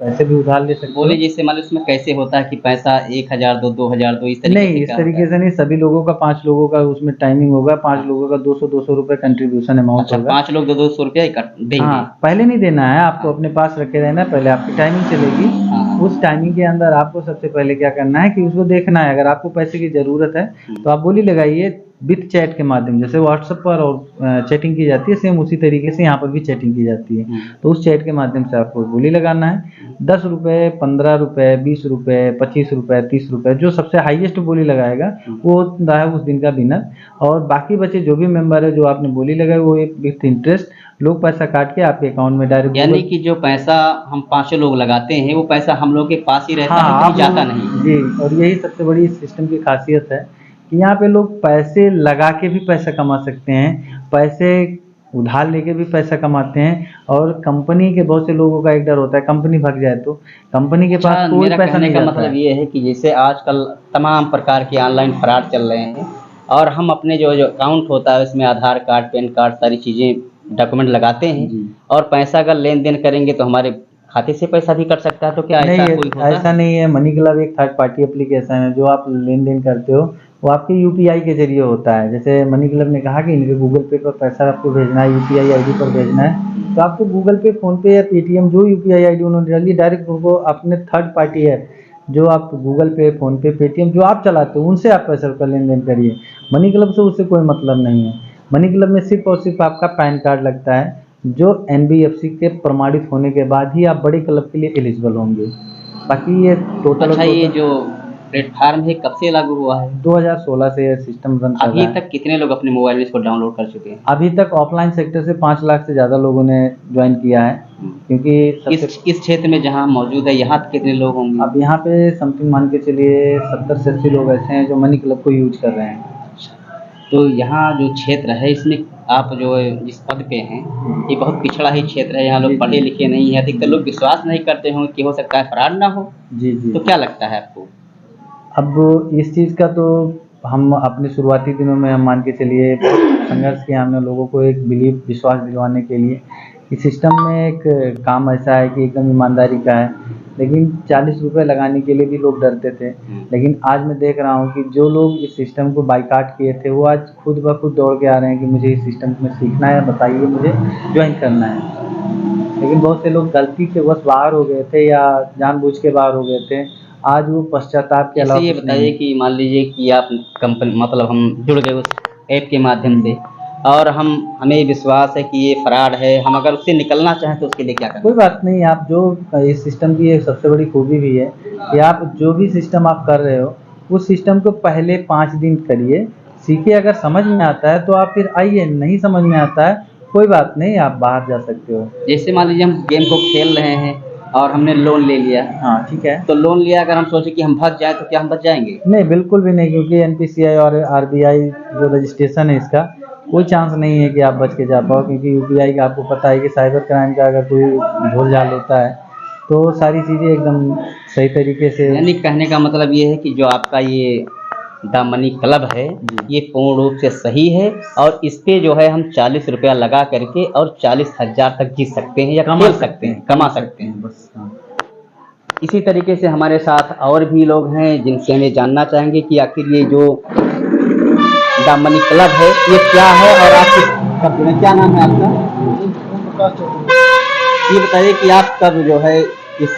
पैसे भी उधार ले सकते बोले हो। जैसे मान लो इसमें कैसे होता है कि पैसा 1000 दो 2000 दो, इस तरीके नहीं, से इस क्या होता तरीके है? से नहीं, सभी लोगों का 5 लोगों का उसमें टाइमिंग होगा, 5 हाँ। लोगों का 200-200 रुपए कंट्रीब्यूशन अमाउंट अच्छा, होगा। 5 लोग 2-200 रुपया इकट्ठ हाँ, देंगे। पहले नहीं देना है, आपको हाँ, अपने पास रखे रहना है, पहले आपकी टाइमिंग चलेगी। हाँ, उस हाँ। टाइमिंग के अंदर आपको सबसे पहले क्या करना है कि उसको देखना है, अगर आपको पैसे की ज़रूरत है, हुँ, तो आप बोली लगाइए विथ चैट के माध्यम, जैसे व्हाट्सएप पर और चैटिंग की जाती है, सेम उसी तरीके से यहाँ पर भी चैटिंग की जाती है। हुँ, तो उस चैट के माध्यम से आपको बोली लगाना है। हुँ। ₹10, ₹15, ₹20, ₹25, ₹30, जो सबसे हाईएस्ट बोली लगाएगा, हुँ। वो होता है उस दिन का विनर। और बाकी बचे जो भी मेंबर है, जो आपने बोली लगाई, वो एक विथ इंटरेस्ट लोग पैसा काट के आपके अकाउंट में डायरेक्ट यानी गूगल। कि जो पैसा हम पाँचों लोग लगाते हैं, वो पैसा हम लोग के पास ही रहता हाँ, है, कहीं आप जाता नहीं। जी, और यही सबसे बड़ी इस सिस्टम की खासियत है कि यहाँ पे लोग पैसे लगा के भी पैसा कमा सकते हैं, पैसे उधार लेके भी पैसा कमाते हैं। और कंपनी के बहुत से लोगों का एक डर होता है, कंपनी भग जाए तो कंपनी के पास अच्छा, कोई मेरा पैसा कहने नहीं का जाता मतलब है। ये है कि जैसे आजकल तमाम प्रकार के ऑनलाइन फ्रॉड चल रहे हैं और हम अपने जो अकाउंट होता है उसमें आधार कार्ड, पैन कार्ड सारी चीज़ें डॉक्यूमेंट लगाते हैं जी। और पैसा अगर लेन-देन करेंगे तो हमारे खाते से पैसा भी कट सकता है, तो क्या नहीं, ऐसा कोई होता ऐसा है? नहीं है। मनी क्लब एक थर्ड पार्टी एप्लीकेशन है, जो आप लेन-देन करते हो, वो आपके यूपीआई के ज़रिए होता है। जैसे मनी क्लब ने कहा कि इनके गूगल पे पर पैसा आपको भेजना है, यूपीआई आईडी पर भेजना है, तो आपको गूगल पे, फ़ोन पे या पेटीएम, जो यूपीआई आईडी उन्होंने डाली, डायरेक्ट उनको अपने थर्ड पार्टी ऐप, जो आप गूगल पे, फ़ोन पे, पेटीएम जो आप चलाते हो, उनसे आप पैसे का लेन-देन करिए। मनी क्लब से उससे कोई मतलब नहीं है। मनी क्लब में सिर्फ़ और सिर्फ़ आपका पैन कार्ड लगता है, जो एनबीएफसी के प्रमाणित होने के बाद ही आप बड़े क्लब के लिए एलिजिबल होंगे। बाकी ये टोटल और अच्छा, ये टोटल जो प्लेटफ़ॉर्म है कब से लागू हुआ है? 2016 से ये सिस्टम रन कर अभी रहा है। तक कितने लोग अपने मोबाइल में इसको डाउनलोड कर चुके हैं? अभी तक ऑफलाइन सेक्टर से 5 लाख से ज़्यादा लोगों ने ज्वाइन किया है, हुँ। क्योंकि सबसे इस क्षेत्र में जहाँ मौजूद है, यहाँ कितने लोग होंगे? अब यहाँ पे समथिंग मान के चलिए 70 से 80 लोग ऐसे हैं जो मनी क्लब को यूज़ कर रहे हैं। अच्छा, तो यहाँ जो क्षेत्र है इसमें आप जो जिस पद पे हैं, ये बहुत पिछड़ा ही क्षेत्र है, यहाँ जी, लोग पढ़े जी। लिखे नहीं हैं, अधिकतर लोग जी। विश्वास नहीं करते होंगे कि हो सकता है फ्रॉड ना हो, जी, जी, तो जी। क्या लगता है आपको? अब इस चीज़ का तो हम अपने शुरुआती दिनों में हम मान के चलिए बहुत संघर्ष किया हमने लोगों को एक विश्वास दिलवाने के लिए कि सिस्टम में एक काम ऐसा है कि एकदम ईमानदारी का है। लेकिन ₹40 लगाने के लिए भी लोग डरते थे। हुँ। लेकिन आज मैं देख रहा हूँ कि जो लोग इस सिस्टम को बायकॉट किए थे, वो आज खुद ब खुद दौड़ के आ रहे हैं कि मुझे इस सिस्टम में सीखना है, बताइए मुझे, जॉइन करना है। लेकिन बहुत से लोग गलती से बस बाहर हो गए थे या जानबूझ के बाहर हो गए थे। आज वो पश्चाताप के जैसे अलावा ये कुछ नहीं बताइए है। कि मान लीजिए कि आप कंपनी मतलब हम जुड़ गए उस ऐप के माध्यम से हुँ। और हमें विश्वास है कि ये फ्रॉड है, हम अगर उससे निकलना चाहें तो उसके लिए क्या करना कोई चाहिए? बात नहीं, आप जो इस सिस्टम की एक सबसे बड़ी खूबी भी है कि आप जो भी सिस्टम आप कर रहे हो, उस सिस्टम को पहले 5 दिन करिए, सीखिए, अगर समझ में आता है तो आप फिर आइए, नहीं समझ में आता है, कोई बात नहीं, आप बाहर जा सकते हो। जैसे मान लीजिए हम गेम को खेल रहे हैं और हमने लोन ले लिया, हाँ, ठीक है। तो लोन लिया अगर हम सोचे कि हम भाग जाएँ तो क्या हम बच जाएँगे? नहीं, बिल्कुल भी नहीं, क्योंकि एनपीसीआई और आरबीआई जो रजिस्ट्रेशन है इसका, कोई चांस नहीं है कि आप बच के जा पाओ, क्योंकि यूपीआई का आपको पता है कि साइबर क्राइम का अगर कोई झोल-झाल होता है, तो सारी चीज़ें एकदम सही तरीके से। यानी कहने का मतलब ये है कि जो आपका ये द मनी क्लब है, जी। ये पूर्ण रूप से सही है और इस पे जो है हम ₹40 लगा करके और 40,000 तक जीत सकते हैं या खेल सकते हैं, कमा सकते हैं। बस, हाँ। इसी तरीके से हमारे साथ और भी लोग हैं जिनसे हमें जानना चाहेंगे कि आखिर ये जो द मनी क्लब है, ये क्या है और आप कब जुड़े? क्या नाम है आपका? ये बताइए कि आप कब जो है इस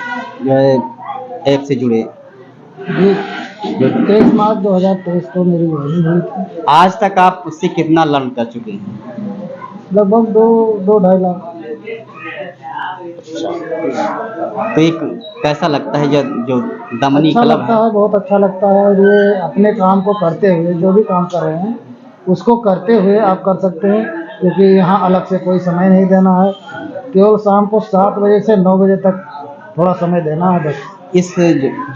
जो है ऐप से जुड़े? जी, जो 23 मार्च 2023 को मेरी ज्वाइनिंग हुई थी। आज तक आप उससे कितना लर्न कर चुके हैं? लगभग 2 ढाई लाख। तो एक कैसा लगता है जो दमनी अच्छा क्लब लगता है? है, बहुत अच्छा लगता है। और ये अपने काम को करते हुए, जो भी काम कर रहे हैं, उसको करते हुए आप कर सकते हैं, क्योंकि यहाँ अलग से कोई समय नहीं देना है। केवल शाम को 7 बजे से 9 बजे तक थोड़ा समय देना है बस। इस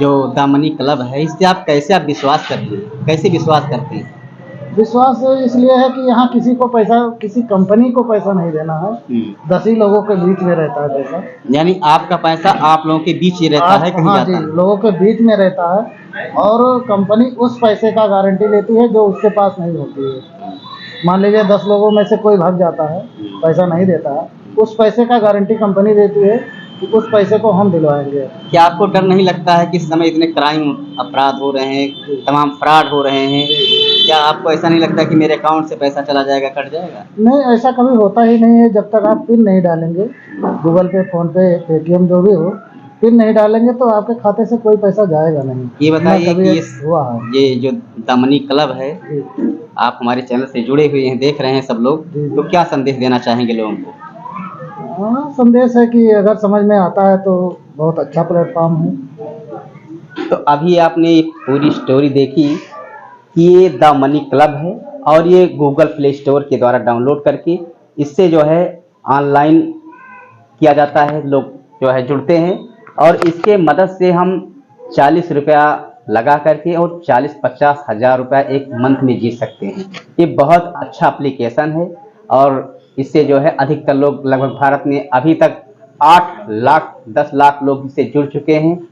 जो दामनी क्लब है, इससे आप कैसे आप विश्वास करते हैं? कैसे विश्वास करते हैं? विश्वास इसलिए है कि यहाँ किसी को पैसा, किसी कंपनी को पैसा नहीं देना है। 10 ही लोगों के बीच में रहता है पैसा। यानी आपका पैसा आप लोगों के बीच ही रहता है, आप, कहीं हाँ जाता जी, नहीं। लोगों के बीच में रहता है और कंपनी उस पैसे का गारंटी लेती है जो उसके पास नहीं होती है। मान लीजिए 10 लोगों में से कोई भाग जाता है, पैसा नहीं देता है, उस पैसे का गारंटी कंपनी देती है उस पैसे को हम दिलवाएंगे। क्या आपको डर नहीं लगता है कि इस समय इतने क्राइम अपराध हो रहे हैं, तमाम फ्रॉड हो रहे हैं, क्या आपको ऐसा नहीं लगता कि मेरे अकाउंट से पैसा चला जाएगा, कट जाएगा? नहीं, ऐसा कभी होता ही नहीं है। जब तक आप पिन नहीं डालेंगे, गूगल पे, फोन पे, पेटीएम जो भी हो, पिन नहीं डालेंगे तो आपके खाते से कोई पैसा जाएगा नहीं। ये ना बताइए कभी कि हुआ है। ये जो द मनी क्लब है, जी, आप हमारे चैनल से जुड़े हुए हैं, देख रहे हैं सब लोग, जी, तो क्या संदेश देना चाहेंगे लोगों को? हाँ, संदेश है कि अगर समझ में आता है तो बहुत अच्छा प्लेटफॉर्म है। तो अभी आपने ये पूरी स्टोरी देखी कि ये द मनी क्लब है और ये गूगल प्ले स्टोर के द्वारा डाउनलोड करके इससे जो है ऑनलाइन किया जाता है, लोग जो है जुड़ते हैं और इसके मदद से हम 40 रुपया लगा करके और 40-50 हज़ार रुपया एक मंथ में जीत सकते हैं। ये बहुत अच्छा एप्लीकेशन है और इससे जो है अधिकतर लोग, लगभग भारत में अभी तक 8 लाख 10 लाख लोग इससे जुड़ चुके हैं